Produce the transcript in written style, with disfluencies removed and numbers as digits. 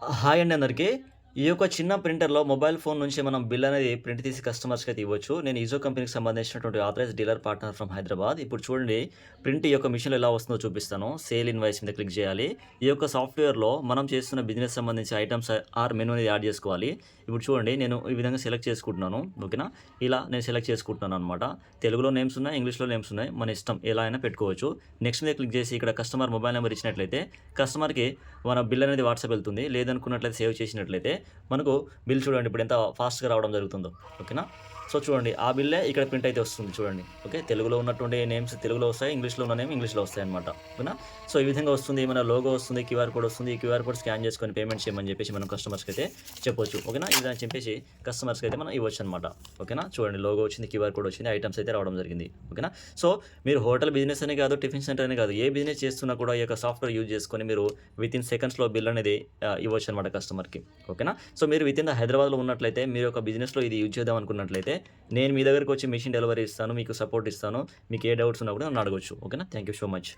Hi అండి అందరికీ. ఈ యొక్క చిన్న ప్రింటర్‌లో మొబైల్ ఫోన్ నుంచి మనం బిల్ అనేది ప్రింట్ తీసి కస్టమర్స్‌కైతే ఇవ్వచ్చు. నేను ఈజో కంపెనీకి సంబంధించినటువంటి authorized dealer partner from Hyderabad. ఇప్పుడు చూడండి ప్రింట్ ఈ యొక్క మిషన్‌లో ఎలా వస్తుందో చూపిస్తాను. సేల్ ఇన్వాయిస్ మీద క్లిక్ చేయాలి. ఈ యొక్క సాఫ్ట్‌వేర్‌లో మనం చేస్తున్న బిజినెస్ సంబంధించి ఐటెమ్స్ ఆర్ మెనూ అనేది యాడ్ చేసుకోవాలి. ఇప్పుడు చూడండి నేను ఈ విధంగా సెలెక్ట్ చేసుకుంటున్నాను. ఓకేనా? ఇలా నేను సెలెక్ట్ చేసుకుంటున్నాననమాట. తెలుగులో నేమ్స్ ఉన్నాయి, ఇంగ్లీష్‌లో నేమ్స్ ఉన్నాయి. మన ఇష్టం ఎలా అయినా పెట్టుకోవచ్చు. నెక్స్ట్ మీద క్లిక్ చేసి ఇక్కడ కస్టమర్ మొబైల్ నంబర్ ఇచ్చినట్లయితే కస్టమర్‌కి మన బిల్ అనేది వాట్సాప్ వెళ్తుంది. లేదనుకున్నట్లయితే సేవ్ చేసినట్లయితే మనకు బిల్ చూడండి ఇప్పుడు ఎంత ఫాస్ట్‌గా రావడం జరుగుతుందో. ఓకేనా? సో, చూడండి ఆ బిల్లే ఇక్కడ ప్రింట్ అయితే వస్తుంది చూడండి. ఓకే. తెలుగులో ఉన్నటువంటి నేమ్స్ తెలుగులో వస్తాయి. ఇంగ్లీష్‌లో ఉన్న నేమ్ ఇంగ్లీష్‌లో వస్తాయన్నమాట. ఓకేనా? సో, ఈ విధంగా వస్తుంది. మన లోగో వస్తుంది. క్యూఆర్ కోడ్ వస్తుంది. ఈ క్యూఆర్ కోడ్ స్కాన్ చేసుకొని పేమెంట్ చేయమని చెప్పేసి మనం కస్టమర్స్‌కైతే చెప్పొచ్చు. ఓకేనా? ఈ విధంగా చెప్పేసి కస్టమర్స్‌కైతే మనం ఇవ్వొచ్చన్నమాట. ఓకేనా? చూడండి లోగో వచ్చింది. క్యూఆర్ కోడ్ వచ్చింది. ఐటెమ్స్ అయితే రావడం జరిగింది. ఓకేనా? సో, మీరు హోటల్ బిజినెస్ అనే కాదు, టిఫిన్ సెంటర్ అనే కాదు. ఏ బిజినెస్ చేస్తున్నా కూడా ఈ యొక్క సాఫ్ట్‌వేర్ యూజ్ చేసుకొని మీరు వితిన్ సెకండ్స్‌లో బిల్ అనేది ఇవ్వొచ్చన్నమాట కస్టమర్‌కి. ఓకేనా? సో, మీరు వితిన్ ద హైదరాబాద్‌లో ఉన్నట్లయితే మీరు యొక్క బిజినెస్‌లో ఇది యూజ్ చేద్దాం అనుకున్నట్లయితే నేను మీ దగ్గరికి వచ్చి మెషిన్ డెలివరీ ఇస్తాను. మీకు సపోర్ట్ ఇస్తాను. మీకు ఏ డౌట్స్ ఉన్నా కూడా నన్ను అడగొచ్చు. ఓకేనా? Thank you so much.